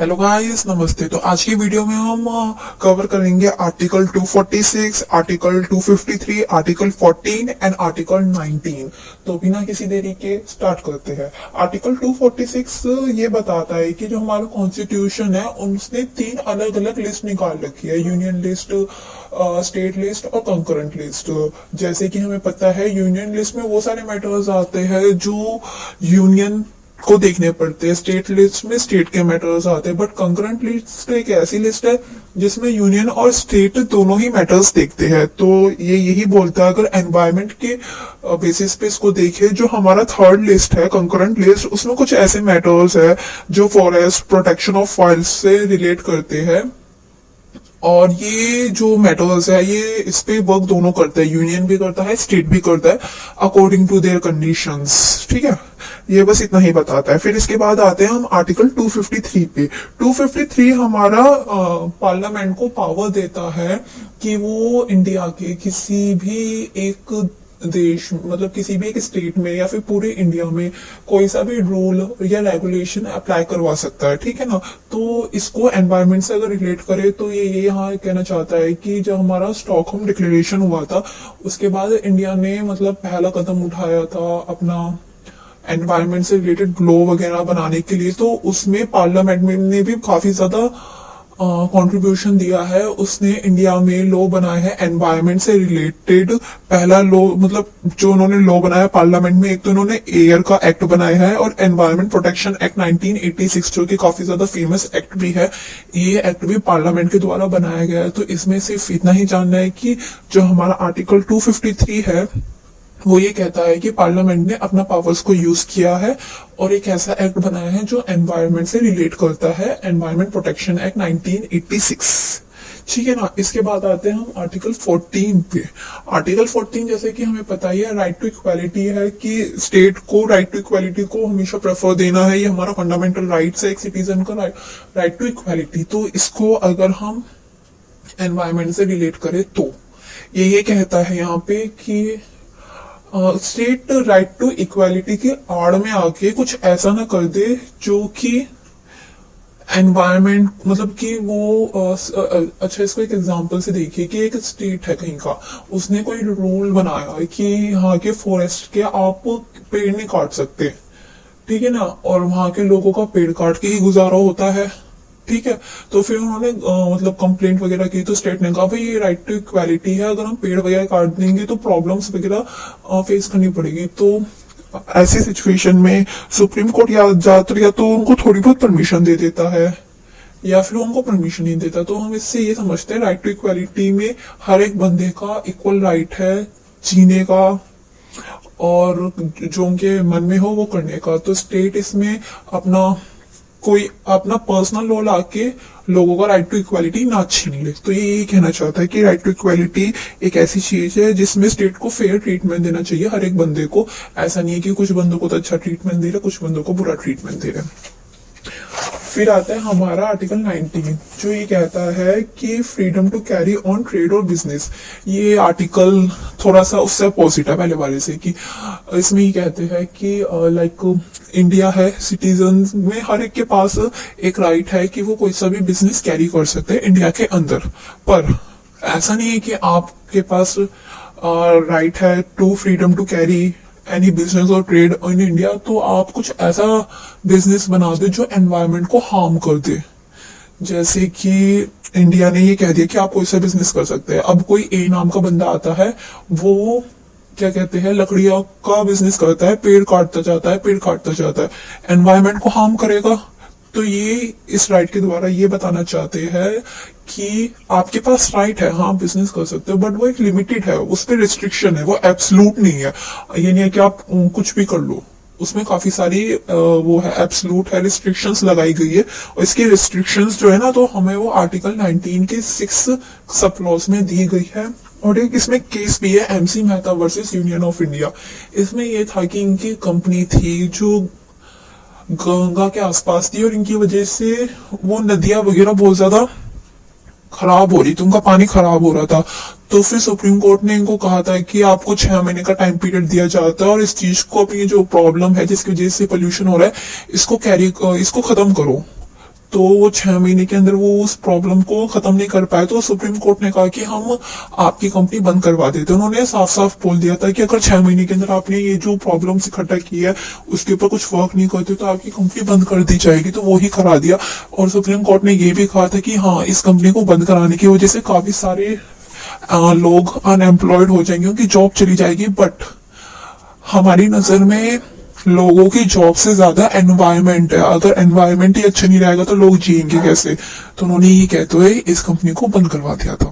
Hello guys, नमस्ते। तो आज की वीडियो में हम कवर करेंगे article 246, article 253, article 14 and article 19। तो बिना किसी देरी के स्टार्ट करते हैं। आर्टिकल 246 ये बताता है कि जो हमारा कॉन्स्टिट्यूशन है उसने तीन अलग अलग लिस्ट निकाल रखी है, यूनियन लिस्ट, स्टेट लिस्ट और कंकरेंट लिस्ट। जैसे कि हमें पता है यूनियन लिस्ट में वो सारे मैटर्स आते हैं जो यूनियन को देखने पड़ते हैं, स्टेट लिस्ट में स्टेट के मैटर्स आते हैं, बट कंकरेंट लिस्ट एक ऐसी लिस्ट है जिसमें यूनियन और स्टेट दोनों ही मैटर्स देखते हैं। तो ये यही बोलता है, अगर एनवायरमेंट के बेसिस पे इसको देखे, जो हमारा थर्ड लिस्ट है कंकरेंट लिस्ट, उसमें कुछ ऐसे मैटर्स है जो फॉरेस्ट प्रोटेक्शन ऑफ फॉरेस्ट से रिलेट करते हैं। और ये जो मेटल्स है ये इस पे वर्क दोनों करते हैं, यूनियन भी करता है, स्टेट भी करता है, अकॉर्डिंग टू देयर कंडीशंस। ठीक है, ये बस इतना ही बताता है। फिर इसके बाद आते हैं हम आर्टिकल 253 पे। 253 हमारा पार्लियामेंट को पावर देता है कि वो इंडिया के किसी भी एक देश, मतलब किसी भी एक स्टेट में या फिर पूरे इंडिया में कोई सा भी रूल या रेगुलेशन अप्लाई करवा सकता है। ठीक है ना। तो इसको एनवायरनमेंट से अगर रिलेट करे तो ये यहाँ कहना चाहता है कि जब हमारा स्टॉकहोम डिक्लेरेशन हुआ था उसके बाद इंडिया ने मतलब पहला कदम उठाया था अपना एनवायरनमेंट से रिलेटेड लॉ वगैरह बनाने के लिए, तो उसमें पार्लियामेंट ने भी काफी ज्यादा कंट्रीब्यूशन दिया है। उसने इंडिया में लॉ बनाया है एनवायरनमेंट से रिलेटेड। पहला लॉ मतलब जो उन्होंने लॉ बनाया पार्लियामेंट में, एक तो उन्होंने एयर का एक्ट बनाया है और एनवायरनमेंट प्रोटेक्शन एक्ट 1986 जो कि काफी ज्यादा फेमस एक्ट भी है। ये एक्ट भी पार्लियामेंट के द्वारा बनाया गया है। तो इसमें सिर्फ इतना ही जानना है कि जो हमारा आर्टिकल 253 है वो ये कहता है कि पार्लियामेंट ने अपना पावर्स को यूज किया है और एक ऐसा एक्ट बनाया है जो एनवायरनमेंट से रिलेट करता है, एनवायरनमेंट प्रोटेक्शन एक्ट 1986। ठीक है ना। इसके बाद आते हैं हम आर्टिकल 14 पे। आर्टिकल 14 जैसे कि हमें पता ही है राइट टू इक्वालिटी है, कि स्टेट को राइट टू इक्वालिटी को हमेशा प्रेफर देना है। ये हमारा फंडामेंटल राइट्स है एक सिटीजन का, राइट टू इक्वालिटी। तो इसको अगर हम एनवायरनमेंट से रिलेट करें तो ये कहता है यहाँ पे कि स्टेट राइट टू इक्वालिटी के आड़ में आके कुछ ऐसा ना कर दे जो कि एनवायरनमेंट, मतलब कि वो अच्छा इसको एक एग्जांपल से देखिए कि एक स्टेट है कहीं का, उसने कोई रूल बनाया है कि यहाँ के फॉरेस्ट के आप पेड़ नहीं काट सकते। ठीक है ना। और वहां के लोगों का पेड़ काट के ही गुजारा होता है। ठीक है। तो फिर उन्होंने मतलब कंप्लेंट वगैरह की तो स्टेट ने कहा भाई ये राइट टू इक्वालिटी है, अगर हम पेड़ वगैरह काट देंगे तो प्रॉब्लम्स वगैरह फेस करनी पड़ेगी। तो ऐसी सिचुएशन में सुप्रीम कोर्ट या तो उनको थोड़ी बहुत परमिशन दे देता है या फिर उनको परमिशन नहीं देता। तो हम इससे ये समझते हैं राइट टू इक्वालिटी में हर एक बंदे का इक्वल राइट है जीने का और जो उनके मन में हो वो करने का। तो स्टेट इसमें कोई अपना पर्सनल लॉ लाके लोगों का राइट टू इक्वालिटी ना छीन ले। तो ये कहना चाहता है कि राइट टू इक्वालिटी एक ऐसी चीज है जिसमें स्टेट को फेयर ट्रीटमेंट देना चाहिए हर एक बंदे को। ऐसा नहीं है कि कुछ बंदों को तो अच्छा ट्रीटमेंट दे रहा है, कुछ बंदों को बुरा ट्रीटमेंट दे रहा है। फिर आता है हमारा आर्टिकल 19 जो ये कहता है कि freedom to carry on trade और बिजनेस। ये आर्टिकल थोड़ा सा उससे अपोजिट है पहले वाले से, कि इसमें ये कहते हैं कि लाइक इंडिया है, सिटीजन में हर एक के पास एक राइट है कि वो कोई सा भी बिजनेस कैरी कर सकते हैं इंडिया के अंदर। पर ऐसा नहीं है कि आपके पास राइट है to freedom to carry any business और ट्रेड इन इंडिया तो आप कुछ ऐसा बिजनेस बना दे जो एनवायरनमेंट को हार्म कर दे। जैसे कि इंडिया ने ये कह दिया कि आप कोई सा बिजनेस कर सकते हैं। अब कोई ए नाम का बंदा आता है, वो क्या कहते हैं लकड़ियों का बिजनेस करता है, पेड़ काटता जाता है, एनवायरनमेंट को हार्म करेगा। तो ये इस राइट के द्वारा ये बताना चाहते हैं कि आपके पास राइट है, हाँ बिजनेस कर सकते हो, बट वो एक लिमिटेड है, उस पर रिस्ट्रिक्शन है, वो एब्सोल्यूट नहीं है। ये नहीं है कि आप कुछ भी कर लो, उसमें काफी सारी वो है एब्सोल्यूट है, रिस्ट्रिक्शंस लगाई गई है। और इसकी रिस्ट्रिक्शंस जो है ना तो हमें वो आर्टिकल 19 के 6 सब क्लॉज में दी गई है। और एक इसमें केस भी है MC Mehta versus union of India. इसमें ये था कि इनकी कंपनी थी जो गंगा के आसपास थी और इनकी वजह से वो नदियां वगैरह बहुत ज्यादा खराब हो रही थी, उनका पानी खराब हो रहा था। तो फिर सुप्रीम कोर्ट ने इनको कहा था कि आपको 6 महीने का टाइम पीरियड दिया जाता है और इस चीज को, अपनी जो प्रॉब्लम है जिसकी वजह से पोल्यूशन हो रहा है, इसको खत्म करो। तो वो 6 महीने के अंदर वो उस प्रॉब्लम को खत्म नहीं कर पाए, तो सुप्रीम कोर्ट ने कहा कि हम आपकी कंपनी बंद करवा देते। उन्होंने साफ साफ बोल दिया था कि अगर 6 महीने के अंदर आपने ये जो प्रॉब्लम इकट्ठा की है उसके ऊपर कुछ वर्क नहीं करते तो आपकी कंपनी बंद कर दी जाएगी। तो वो ही करा दिया। और सुप्रीम कोर्ट ने ये भी कहा था कि हाँ, इस कंपनी को बंद कराने की वजह से काफी सारे लोग अनएम्प्लॉयड हो जाएंगे, उनकी जॉब चली जाएगी। बट हमारी नजर में लोगों की जॉब से ज्यादा एनवायरमेंट है। अगर एनवायरमेंट ही अच्छा नहीं रहेगा तो लोग जिएंगे कैसे? तो उन्होंने ये कहते हुए इस कंपनी को बंद करवा दिया था।